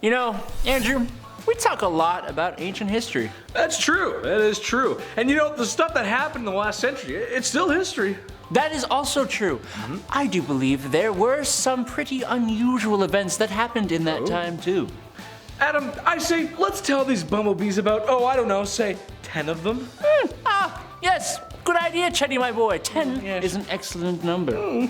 You know, Andrew, we talk a lot about ancient history. That's true. That is true. And you know, the stuff that happened in the last century, it's still history. That is also true. I do believe there were some pretty unusual events that happened in that time too. Adam, I say, let's tell these bumblebees about, I don't know, say 10 of them. Yes, good idea, Chetty, my boy. 10 is an excellent number.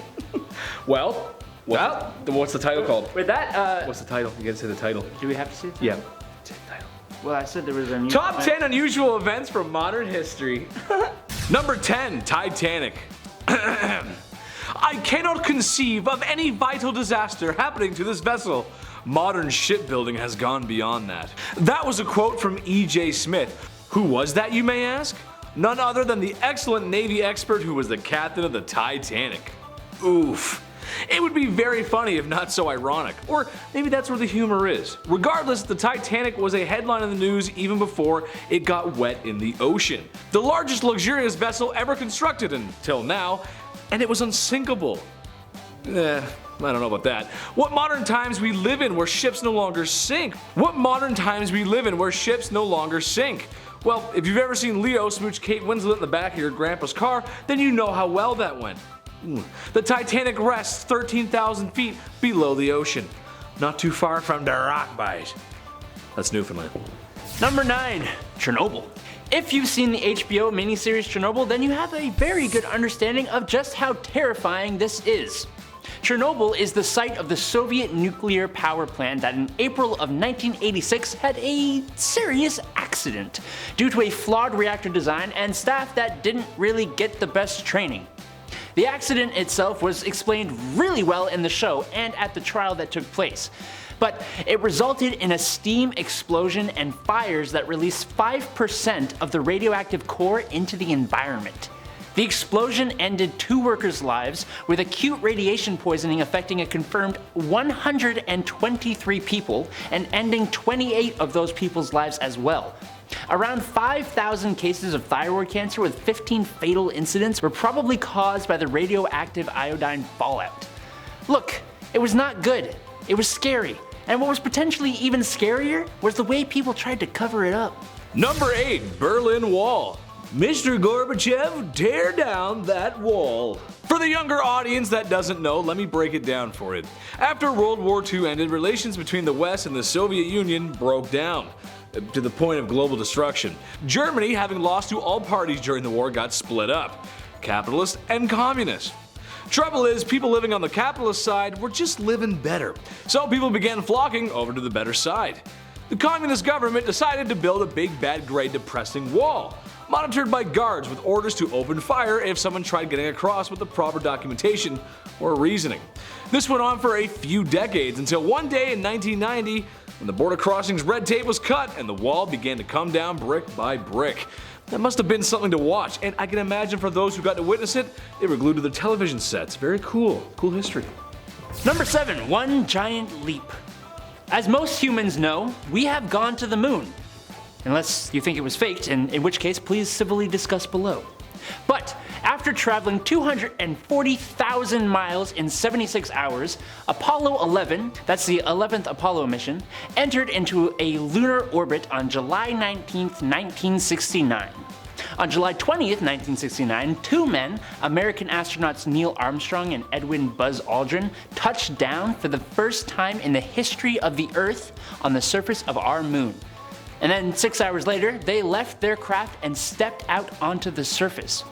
Well, what's the title called? With that, What's the title? You gotta say the title. do we have to say it? Yeah. Say the title. Well, I said there was a Top 10 unusual events from modern history. Number 10, Titanic. I cannot conceive of any vital disaster happening to this vessel. Modern shipbuilding has gone beyond that. That was a quote from E.J. Smith. Who was that, you may ask? None other than the excellent Navy expert who was the captain of the Titanic. Oof. It would be very funny if not so ironic, or maybe that's where the humor is. Regardless, the Titanic was a headline in the news even before it got wet in the ocean. The largest luxurious vessel ever constructed until now, and it was unsinkable. I don't know about that. What modern times we live in where ships no longer sink? What modern times we live in where ships no longer sink? Well, if you've ever seen Leo smooch Kate Winslet in the back of your grandpa's car, then you know how well that went. The Titanic rests 13,000 feet below the ocean, not too far from the rock bite. That's Newfoundland. Number 9, Chernobyl. If you've seen the HBO miniseries Chernobyl, then you have a very good understanding of just how terrifying this is. Chernobyl is the site of the Soviet nuclear power plant that in April of 1986 had a serious accident due to a flawed reactor design and staff that didn't really get the best training. The accident itself was explained really well in the show and at the trial that took place, but it resulted in a steam explosion and fires that released 5% of the radioactive core into the environment. The explosion ended 2 workers' lives, with acute radiation poisoning affecting a confirmed 123 people and ending 28 of those people's lives as well. Around 5,000 cases of thyroid cancer with 15 fatal incidents were probably caused by the radioactive iodine fallout. Look, it was not good. It was scary. And what was potentially even scarier was the way people tried to cover it up. Number 8, Berlin Wall. Mr. Gorbachev, tear down that wall. For the younger audience that doesn't know, let me break it down for you. After World War II ended, relations between the West and the Soviet Union broke down, to the point of global destruction. Germany, having lost to all parties during the war, got split up, capitalist and communist. Trouble is, people living on the capitalist side were just living better, so people began flocking over to the better side. The communist government decided to build a big bad grey depressing wall, monitored by guards with orders to open fire if someone tried getting across with the proper documentation or reasoning. This went on for a few decades until one day in 1990 when the border crossing's red tape was cut and the wall began to come down brick by brick. That must have been something to watch, and I can imagine for those who got to witness it, they were glued to their television sets. Very cool. Cool history. Number 7, One Giant Leap. As most humans know, we have gone to the moon. Unless you think it was faked, and in which case please civilly discuss below. But after traveling 240,000 miles in 76 hours, Apollo 11, that's the 11th Apollo mission, entered into a lunar orbit on July 19th, 1969. On July 20th, 1969, 2 men, American astronauts Neil Armstrong and Edwin Buzz Aldrin, touched down for the first time in the history of the Earth on the surface of our moon. And then 6 hours later, they left their craft and stepped out onto the surface.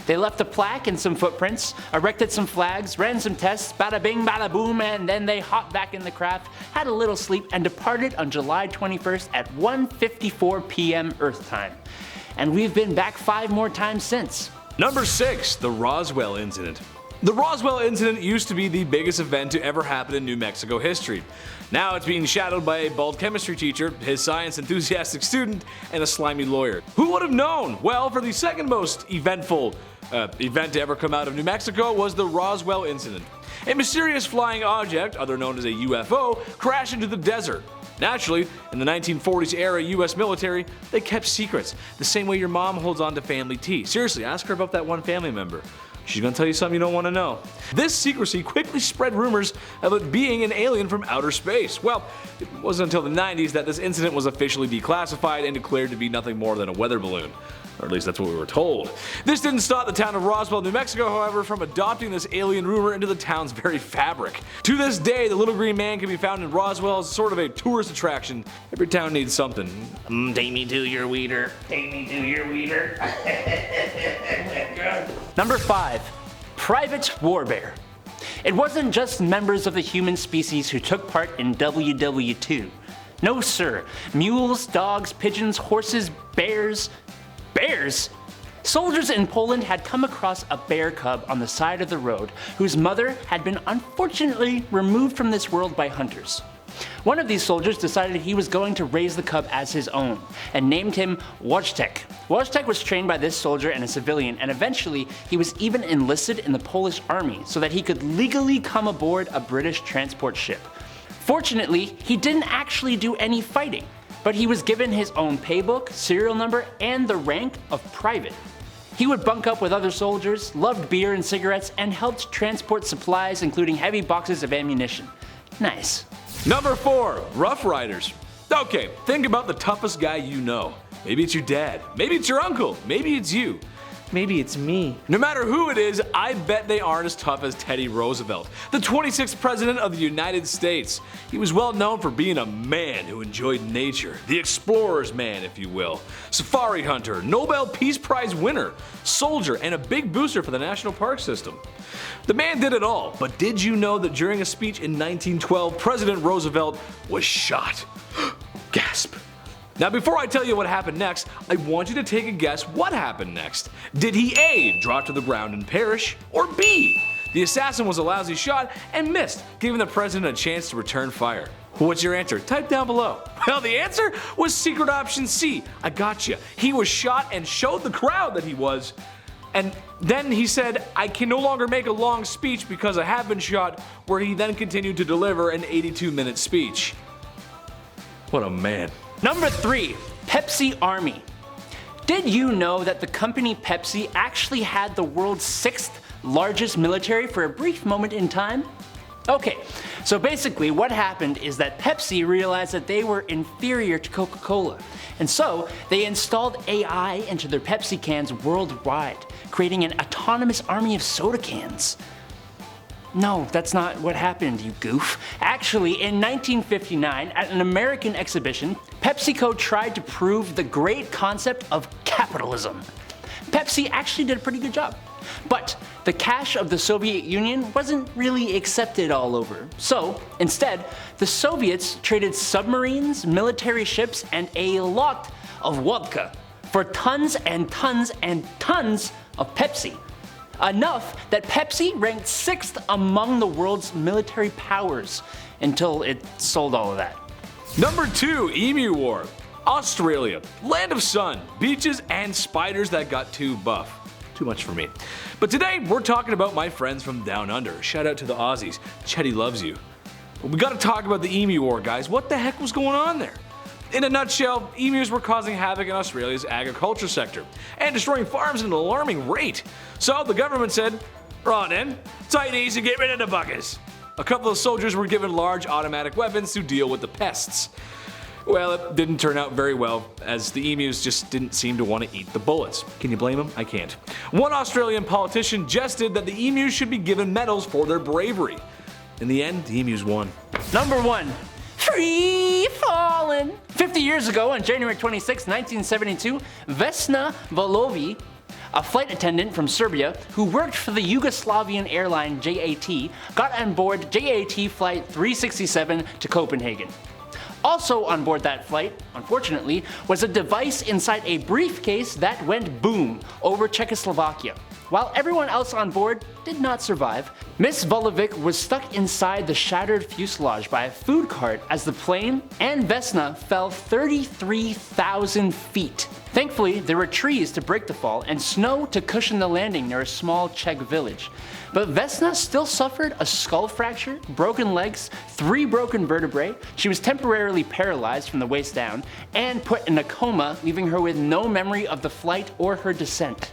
They left a plaque and some footprints, erected some flags, ran some tests, bada bing bada boom, and then they hopped back in the craft, had a little sleep, and departed on July 21st at 1:54 p.m. Earth time. And we've been back 5 more times since. Number 6, the Roswell Incident. The Roswell Incident used to be the biggest event to ever happen in New Mexico history. Now it's being shadowed by a bald chemistry teacher, his science enthusiastic student, and a slimy lawyer. Who would have known? Well, for the second most eventful event to ever come out of New Mexico was the Roswell Incident. A mysterious flying object, other known as a UFO, crashed into the desert. Naturally, in the 1940s era US military, they kept secrets, the same way your mom holds on to family tea. Seriously, ask her about that one family member. She's gonna tell you something you don't want to know. This secrecy quickly spread rumors of it being an alien from outer space. Well, it wasn't until the 90s that this incident was officially declassified and declared to be nothing more than a weather balloon. Or at least that's what we were told. This didn't stop the town of Roswell, New Mexico, however, from adopting this alien rumor into the town's very fabric. To this day, the little green man can be found in Roswell as sort of a tourist attraction. Every town needs something. Take me to your weeder. Take me to your weeder. Number 5. Private Warbear. It wasn't just members of the human species who took part in WW2. No sir, mules, dogs, pigeons, horses, bears. Bears? Soldiers in Poland had come across a bear cub on the side of the road whose mother had been unfortunately removed from this world by hunters. One of these soldiers decided he was going to raise the cub as his own and named him Wojtek. Wojtek was trained by this soldier and a civilian, and eventually he was even enlisted in the Polish army so that he could legally come aboard a British transport ship. Fortunately, he didn't actually do any fighting, but he was given his own paybook, serial number, and the rank of private. He would bunk up with other soldiers, loved beer and cigarettes, and helped transport supplies including heavy boxes of ammunition. Nice. Number 4. Rough Riders. Okay, think about the toughest guy you know. Maybe it's your dad, maybe it's your uncle, maybe it's you. Maybe it's me. No matter who it is, I bet they aren't as tough as Teddy Roosevelt, the 26th President of the United States. He was well known for being a man who enjoyed nature, the explorer's man if you will, safari hunter, Nobel Peace Prize winner, soldier, and a big booster for the National Park System. The man did it all, but did you know that during a speech in 1912, President Roosevelt was shot? Gasp. Now before I tell you what happened next, I want you to take a guess what happened next. Did he A. drop to the ground and perish, or B. the assassin was a lousy shot and missed, giving the president a chance to return fire? What's your answer? Type down below. Well, the answer was secret option C. I gotcha. He was shot and showed the crowd that he was. And then he said, I can no longer make a long speech because I have been shot, where he then continued to deliver an 82-minute speech. What a man. Number 3. Pepsi Army. Did you know that the company Pepsi actually had the world's 6th largest military for a brief moment in time? Okay, so basically what happened is that Pepsi realized that they were inferior to Coca-Cola, and so they installed AI into their Pepsi cans worldwide, creating an autonomous army of soda cans. No, that's not what happened, you goof. Actually, in 1959, at an American exhibition, PepsiCo tried to prove the great concept of capitalism. Pepsi actually did a pretty good job. But the cash of the Soviet Union wasn't really accepted all over. So, instead, the Soviets traded submarines, military ships, and a lot of vodka for tons and tons and tons of Pepsi. Enough that Pepsi ranked 6th among the world's military powers until it sold all of that. Number 2. Emu War. Australia. Land of sun, beaches, and spiders that got too buff. Too much for me. But today we're talking about my friends from down under. Shout out to the Aussies. Chetty loves you. But we gotta talk about the Emu War, guys. What the heck was going on there? In a nutshell, emus were causing havoc in Australia's agriculture sector and destroying farms at an alarming rate. So the government said, right then, Chinese and get rid of the buggers. A couple of soldiers were given large automatic weapons to deal with the pests. Well, it didn't turn out very well, as the emus just didn't seem to want to eat the bullets. Can you blame them? I can't. One Australian politician jested that the emus should be given medals for their bravery. In the end, the emus won. Number 1. Free Fallin. 50 years ago, on January 26, 1972, Vesna Valovi, a flight attendant from Serbia who worked for the Yugoslavian airline JAT, got on board JAT Flight 367 to Copenhagen. Also on board that flight, unfortunately, was a device inside a briefcase that went boom over Czechoslovakia. While everyone else on board did not survive, Miss Vulovic was stuck inside the shattered fuselage by a food cart as the plane and Vesna fell 33,000 feet. Thankfully, there were trees to break the fall and snow to cushion the landing near a small Czech village. But Vesna still suffered a skull fracture, broken legs, 3 broken vertebrae, she was temporarily paralyzed from the waist down, and put in a coma, leaving her with no memory of the flight or her descent.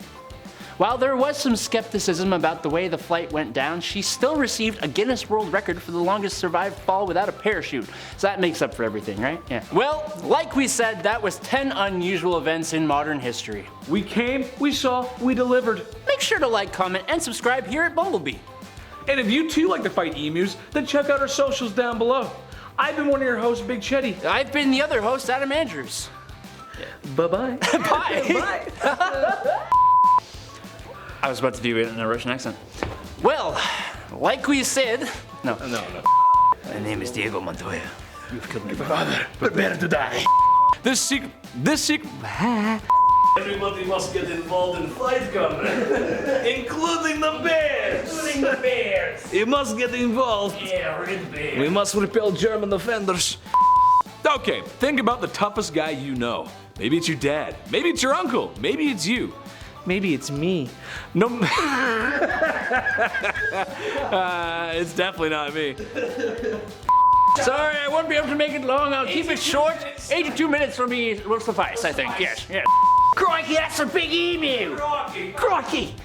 While there was some skepticism about the way the flight went down, she still received a Guinness World Record for the longest survived fall without a parachute. So that makes up for everything, right? Yeah. Well, like we said, that was 10 unusual events in modern history. We came, we saw, we delivered. Make sure to like, comment, and subscribe here at Bumblebee. And if you too like to fight emus, then check out our socials down below. I've been one of your hosts, Big Chetty. I've been the other host, Adam Andrews. Bye-bye. Bye. Bye. I was about to do it in a Russian accent. Well, like we said, no. My name is Diego Montoya. You've killed my father. Prepare to die. This secret. Everybody must get involved in flight combat, including the bears. You must get involved. Yeah, red bear. We must repel German offenders. Okay, think about the toughest guy you know. Maybe it's your dad. Maybe it's your uncle. Maybe it's you. Maybe it's me. No, it's definitely not me. Sorry, I won't be able to make it long. I'll keep it short. 82 minutes for me will suffice, I think. Yes. Crikey, that's a big emu. Rocky. Crikey.